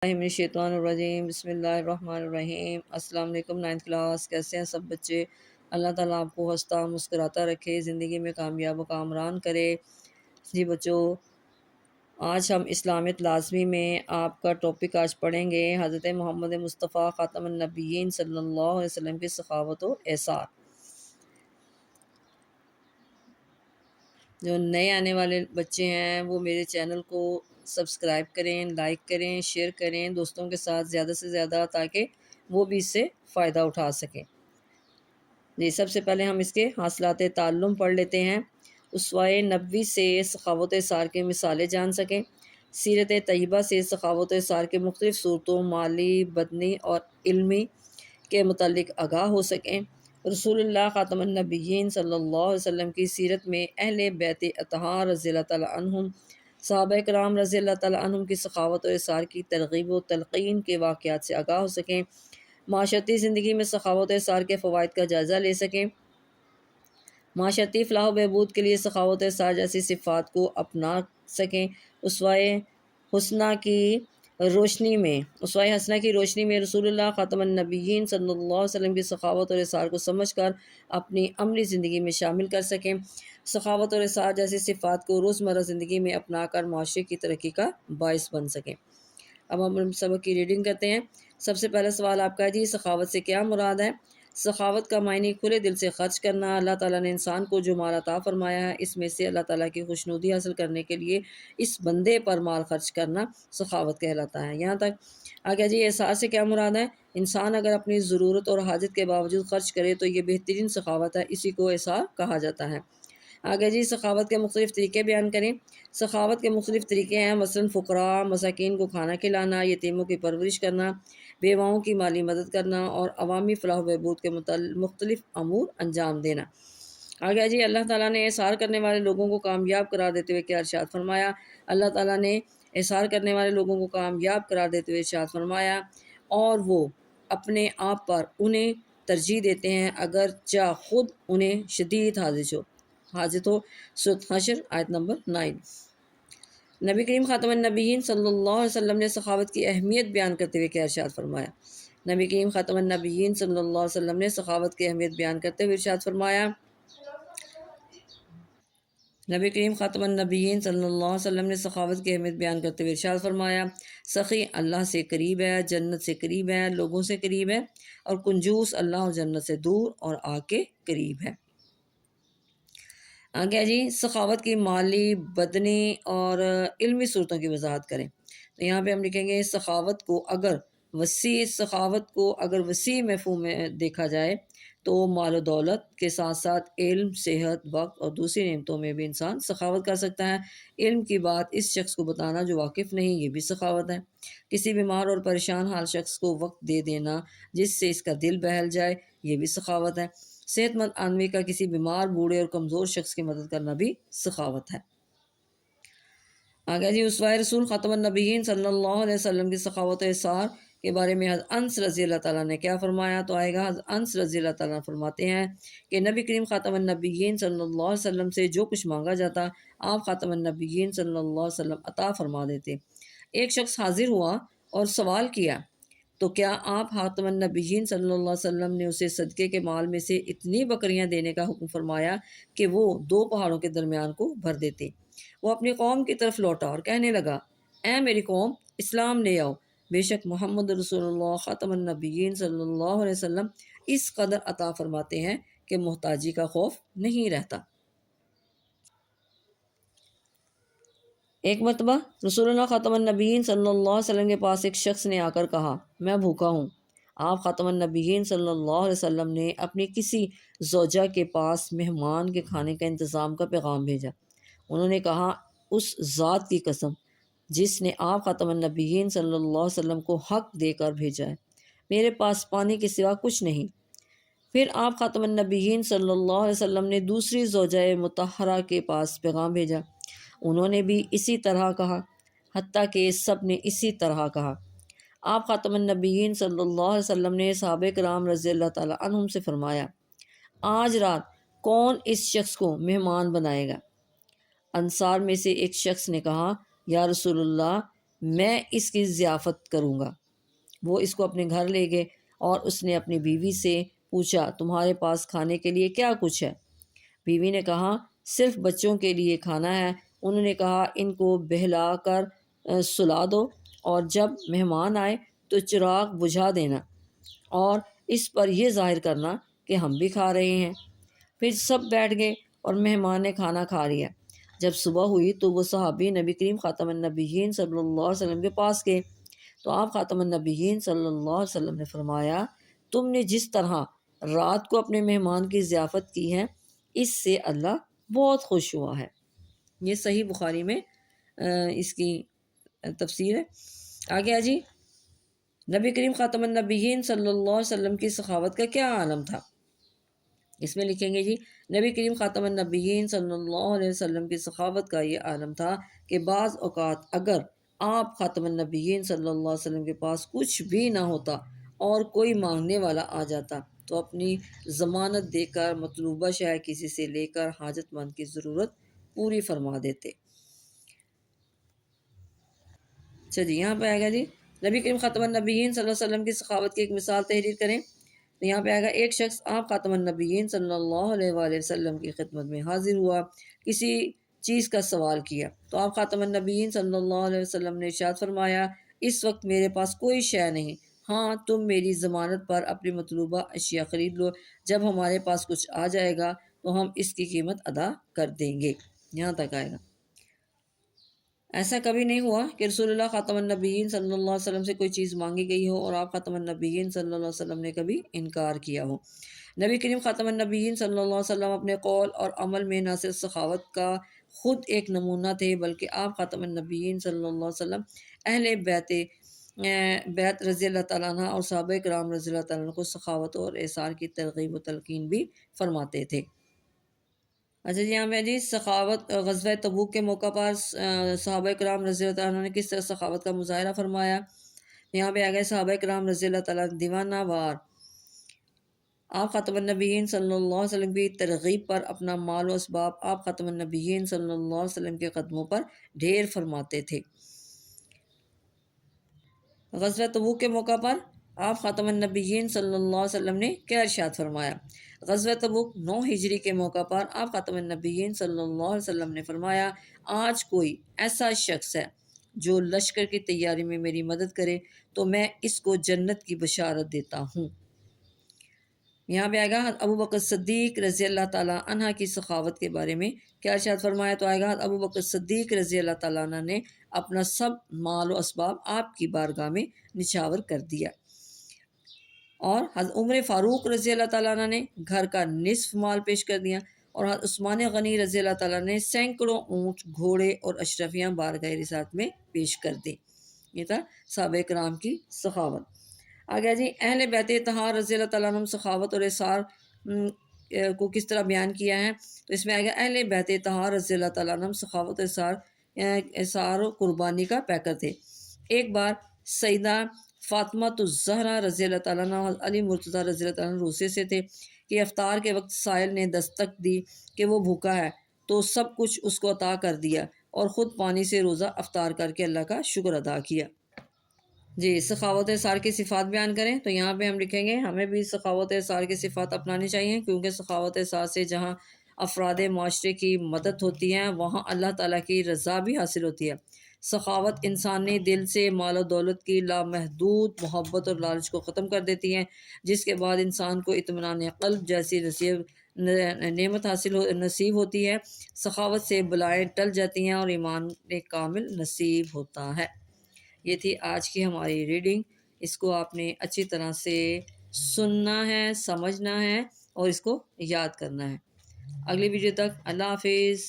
من الشیطان الرجیم بسم اللہ الرحمن الرحیم۔ السلام علیکم 9th کلاس، کیسے ہیں سب بچے؟ اللہ تعالیٰ آپ کو ہنستا مسکراتا رکھے، زندگی میں کامیاب و کامران کرے۔ جی بچوں، آج ہم اسلامیت لازمی میں آپ کا ٹاپک آج پڑھیں گے حضرت محمد مصطفیٰ خاتم النبیین صلی اللہ علیہ وسلم کی سخاوت و ایثار۔ جو نئے آنے والے بچے ہیں وہ میرے چینل کو سبسکرائب کریں، لائک کریں، شیئر کریں دوستوں کے ساتھ زیادہ سے زیادہ، تاکہ وہ بھی اس سے فائدہ اٹھا سکیں۔ جی، سب سے پہلے ہم اس کے حاصلات تعلم پڑھ لیتے ہیں۔ اسوہ نبوی سے سخاوت ایثار کی مثالیں جان سکیں، سیرت طیبہ سے سخاوت ایثار کے مختلف صورتوں مالی، بدنی اور علمی کے متعلق آگاہ ہو سکیں، رسول اللہ خاتم النبیین صلی اللہ علیہ وسلم کی سیرت میں اہل بیت اطہار رضی اللہ تعالیٰ عنہم، صحابہ کرام رضی اللہ تعالیٰ عنہم کی سخاوت و ایثار کی ترغیب و تلقین کے واقعات سے آگاہ ہو سکیں، معاشرتی زندگی میں سخاوت و ایثار کے فوائد کا جائزہ لے سکیں، معاشرتی فلاح و بہبود کے لیے سخاوت و ایثار جیسی صفات کو اپنا سکیں، اسوہ حسنہ کی روشنی میں رسول اللہ خاتم النبیین صلی اللہ علیہ وسلم کی سخاوت اور ایثار کو سمجھ کر اپنی عملی زندگی میں شامل کر سکیں، سخاوت اور ایثار جیسی صفات کو روزمرہ زندگی میں اپنا کر معاشرے کی ترقی کا باعث بن سکیں۔ اب ہم سبق کی ریڈنگ کرتے ہیں۔ سب سے پہلا سوال آپ کا ہے، جی سخاوت سے کیا مراد ہے؟ سخاوت کا معنی کھلے دل سے خرچ کرنا۔ اللہ تعالیٰ نے انسان کو جو مال عطا فرمایا ہے، اس میں سے اللہ تعالیٰ کی خوشنودی حاصل کرنے کے لیے اس بندے پر مال خرچ کرنا سخاوت کہلاتا ہے۔ یہاں تک آگے جی ایثار سے کیا مراد ہے؟ انسان اگر اپنی ضرورت اور حاجت کے باوجود خرچ کرے تو یہ بہترین سخاوت ہے، اسی کو ایثار کہا جاتا ہے۔ آگے جی سخاوت کے مختلف طریقے بیان کریں۔ سخاوت کے مختلف طریقے ہیں، مثلاً فقراء مساکین کو کھانا کھلانا، یتیموں کی پرورش کرنا، بیواؤں کی مالی مدد کرنا اور عوامی فلاح و بہبود کے مختلف امور انجام دینا۔ آگے جی اللہ تعالیٰ نے ایثار کرنے والے لوگوں کو کامیاب قرار دیتے ہوئے کیا ارشاد فرمایا؟ اللہ تعالیٰ نے ایثار کرنے والے لوگوں کو کامیاب قرار دیتے ہوئے ارشاد فرمایا، اور وہ اپنے آپ پر انہیں ترجیح دیتے ہیں اگرچہ خود انہیں شدید حاجت ہو۔ سورۃ حشر آیت نمبر 9۔ نبی کریم خاتم النبیین صلی اللہ علیہ وسلم نے سخاوت کی اہمیت بیان کرتے ہوئے کیا ارشاد فرمایا؟ نبی کریم خاتم النبیین صلی اللہ علیہ وسلم نے سخاوت کی اہمیت بیان کرتے ہوئے ارشاد فرمایا، نبی کریم خاتم النبیین صلی اللہ علیہ وسلم نے سخاوت کی اہمیت بیان کرتے ہوئے ارشاد فرمایا، سخی اللہ سے قریب ہے، جنت سے قریب ہے، لوگوں سے قریب ہے، اور کنجوس اللہ اور جنت سے دور اور آگ کے قریب ہے۔ آگے جی سخاوت کی مالی، بدنی اور علمی صورتوں کی وضاحت کریں۔ تو یہاں پہ ہم لکھیں گے سخاوت کو اگر وسیع مفہوم میں دیکھا جائے تو مال و دولت کے ساتھ ساتھ علم، صحت، وقت اور دوسری نعمتوں میں بھی انسان سخاوت کر سکتا ہے۔ علم کی بات اس شخص کو بتانا جو واقف نہیں، یہ بھی سخاوت ہے۔ کسی بیمار اور پریشان حال شخص کو وقت دے دینا جس سے اس کا دل بہل جائے، یہ بھی سخاوت ہے۔ صحت مند آدمی کا کسی بیمار، بوڑھے اور کمزور شخص کی مدد کرنا بھی سخاوت ہے۔ آگے جی اسوہ رسول خاتم النبیین صلی اللہ علیہ وسلم کی سخاوت و ایثار کے بارے میں حضرت انس رضی اللہ تعالیٰ نے کیا فرمایا؟ تو آئے گا حضرت انس رضی اللہ تعالیٰ فرماتے ہیں کہ نبی کریم خاتم النبیین صلی اللہ علیہ وسلم سے جو کچھ مانگا جاتا آپ خاتم النبیین صلی اللہ علیہ وسلم عطا فرما دیتے۔ ایک شخص حاضر ہوا اور سوال کیا، تو کیا آپ خاتم النبیین صلی اللہ علیہ وسلم نے اسے صدقے کے مال میں سے اتنی بکریاں دینے کا حکم فرمایا کہ وہ 2 پہاڑوں کے درمیان کو بھر دیتے؟ وہ اپنی قوم کی طرف لوٹا اور کہنے لگا، اے میری قوم، اسلام لے آؤ، بے شک محمد رسول اللہ خاتم النبیین صلی اللہ علیہ وسلم اس قدر عطا فرماتے ہیں کہ محتاجی کا خوف نہیں رہتا۔ ایک مرتبہ رسول اللہ خاتم النبیین صلی اللہ علیہ وسلم کے پاس ایک شخص نے آ کر کہا، میں بھوکا ہوں۔ آپ خاتم النبیین صلی اللہ علیہ وسلم نے اپنی کسی زوجہ کے پاس مہمان کے کھانے کا انتظام کا پیغام بھیجا۔ انہوں نے کہا، اس ذات کی قسم جس نے آپ خاتم النبیین صلی اللہ علیہ وسلم کو حق دے کر بھیجا ہے، میرے پاس پانی کے سوا کچھ نہیں۔ پھر آپ خاتم النبیین صلی اللہ علیہ وسلم نے دوسری زوجہ مطہرہ کے پاس پیغام بھیجا۔ انہوں نے بھی اسی طرح کہا، حتیٰ کہ سب نے اسی طرح کہا۔ آپ خاتم النبیین صلی اللہ علیہ وسلم نے صحابہ کرام رضی اللہ تعالیٰ عنہم سے فرمایا، آج رات کون اس شخص کو مہمان بنائے گا؟ انصار میں سے ایک شخص نے کہا، یا رسول اللہ، میں اس کی ضیافت کروں گا۔ وہ اس کو اپنے گھر لے گئے اور اس نے اپنی بیوی سے پوچھا تمہارے پاس کھانے کے لیے کیا کچھ ہے؟ بیوی نے کہا صرف بچوں کے لیے کھانا ہے۔ انہوں نے کہا ان کو بہلا کر سلا دو اور جب مہمان آئے تو چراغ بجھا دینا اور اس پر یہ ظاہر کرنا کہ ہم بھی کھا رہے ہیں۔ پھر سب بیٹھ گئے اور مہمان نے کھانا کھا لیا۔ جب صبح ہوئی تو وہ صحابی نبی کریم خاتم النبیین صلی اللہ علیہ وسلم کے پاس گئے تو آپ خاتم النبیین صلی اللہ علیہ وسلم نے فرمایا تم نے جس طرح رات کو اپنے مہمان کی ضیافت کی ہے اس سے اللہ بہت خوش ہوا ہے۔ یہ صحیح بخاری میں اس کی تفسیر ہے۔ آگے جی، نبی کریم خاتم النبیین صلی اللہ علیہ وسلم کی سخاوت کا کیا عالم تھا؟ اس میں لکھیں گے جی، نبی کریم خاتم النبیین صلی اللہ علیہ وسلم کی سخاوت کا یہ عالم تھا کہ بعض اوقات اگر آپ خاتم النبیین صلی اللہ علیہ وسلم کے پاس کچھ بھی نہ ہوتا اور کوئی مانگنے والا آ جاتا تو اپنی ضمانت دے کر مطلوبہ شے کسی سے لے کر حاجت مند کی ضرورت پوری فرما دیتے۔ اچھا جی، یہاں پہ آئے گا جی، نبی کریم خاتم النبیین صلی اللہ علیہ وسلم کی سخاوت کی ایک مثال تحریر کریں۔ تو یہاں پہ آئے گا ایک شخص آپ خاتم النبیین صلی اللہ علیہ وآلہ وسلم کی خدمت میں حاضر ہوا، کسی چیز کا سوال کیا تو آپ خاتم النبیین صلی اللہ علیہ وسلم نے ارشاد فرمایا اس وقت میرے پاس کوئی شے نہیں، ہاں تم میری ضمانت پر اپنی مطلوبہ اشیاء خرید لو، جب ہمارے پاس کچھ آ جائے گا تو ہم اس کی قیمت ادا کر دیں گے۔ یہاں تک آئے گا۔ ایسا کبھی نہیں ہوا کہ رسول اللہ خاتم النبیین صلی اللہ علیہ وسلم سے کوئی چیز مانگی گئی ہو اور آپ خاتم النبیین صلی اللہ علیہ وسلم نے کبھی انکار کیا ہو۔ نبی کریم خاتم النبیین صلی اللہ علیہ وسلم اپنے قول اور عمل میں نہ صرف سخاوت کا خود ایک نمونہ تھے بلکہ آپ خاتم النبیین صلی اللہ علیہ وسلم اہل بیت رضی اللہ تعالیٰ عنہ اور صحابہ کرام رضی اللہ تعالیٰ عنہ کو سخاوت اور احسان کی ترغیب و تلقین بھی فرماتے تھے۔ اچھا جی، یہاں پہ جی سخاوت غزوہ تبوک کے موقع پر صحابہ کرام رضی اللہ تعالیٰ عنہ نے کس طرح سخاوت کا مظاہرہ فرمایا۔ یہاں پہ آ گئے صحابہ کرام رضی اللہ تعالیٰ عنہ دیوانہ وار آپ خاتم النبیین صلی اللہ علیہ وسلم کی ترغیب پر اپنا مال و اسباب آپ خاتم النبیین صلی اللہ علیہ وسلم کے قدموں پر ڈھیر فرماتے تھے۔ غزوہ تبوک کے موقع پر آپ خاتم النبیین صلی اللہ علیہ وسلم نے کیا ارشاد فرمایا؟ غزوہ تبوک 9 ہجری کے موقع پر آپ خاتم النبیین صلی اللہ علیہ وسلم نے فرمایا آج کوئی ایسا شخص ہے جو لشکر کی تیاری میں میری مدد کرے تو میں اس کو جنت کی بشارت دیتا ہوں۔ یہاں پہ آئے گا ابو بکر صدیق رضی اللہ تعالیٰ عنہ کی سخاوت کے بارے میں کیا ارشاد فرمایا؟ تو آئے گا ابو بکر صدیق رضی اللہ تعالیٰ عنہ نے اپنا سب مال و اسباب آپ کی بارگاہ میں نچھاور کر دیا، اور حضرت عمر فاروق رضی اللہ تعالیٰ عنہ نے گھر کا نصف مال پیش کر دیا، اور حضرت عثمان غنی رضی اللہ تعالیٰ نے سینکڑوں اونٹ، گھوڑے اور اشرفیاں بارگاہ رسالت میں پیش کر دی۔ یہ تھا صحابہ کرام کی سخاوت۔ آگے جی، اہل بیت طہار رضی اللہ تعالیٰ عنہ سخاوت اور احسار کو کس طرح بیان کیا ہے؟ تو اس میں آئے گا اہل بیت طہار رضی اللہ تعالیٰ عنہ سخاوت اور احسار و قربانی کا پیکر تھے۔ ایک بار سیدہ فاطمہ الزہرا رضی اللہ تعالیٰ عنہ علی مرتضیٰ رضی اللہ تعالیٰ عنہ روزے سے تھے کہ افطار کے وقت سائل نے دستک دی کہ وہ بھوکا ہے تو سب کچھ اس کو عطا کر دیا اور خود پانی سے روزہ افطار کر کے اللہ کا شکر ادا کیا۔ جی، سخاوت احسار کی صفات بیان کریں تو یہاں پہ ہم لکھیں گے ہمیں بھی سخاوت احسار کی صفات اپنانی چاہیے، کیونکہ سخاوت احسار سے جہاں افراد معاشرے کی مدد ہوتی ہے وہاں اللہ تعالیٰ کی رضا بھی حاصل ہوتی ہے۔ سخاوت انسانی دل سے مال و دولت کی لامحدود محبت اور لالچ کو ختم کر دیتی ہے، جس کے بعد انسان کو اطمینان قلب جیسی نعمت نصیب ہوتی ہے۔ سخاوت سے بلائیں ٹل جاتی ہیں اور ایمان کامل نصیب ہوتا ہے۔ یہ تھی آج کی ہماری ریڈنگ۔ اس کو آپ نے اچھی طرح سے سننا ہے، سمجھنا ہے اور اس کو یاد کرنا ہے۔ اگلی ویڈیو تک اللہ حافظ۔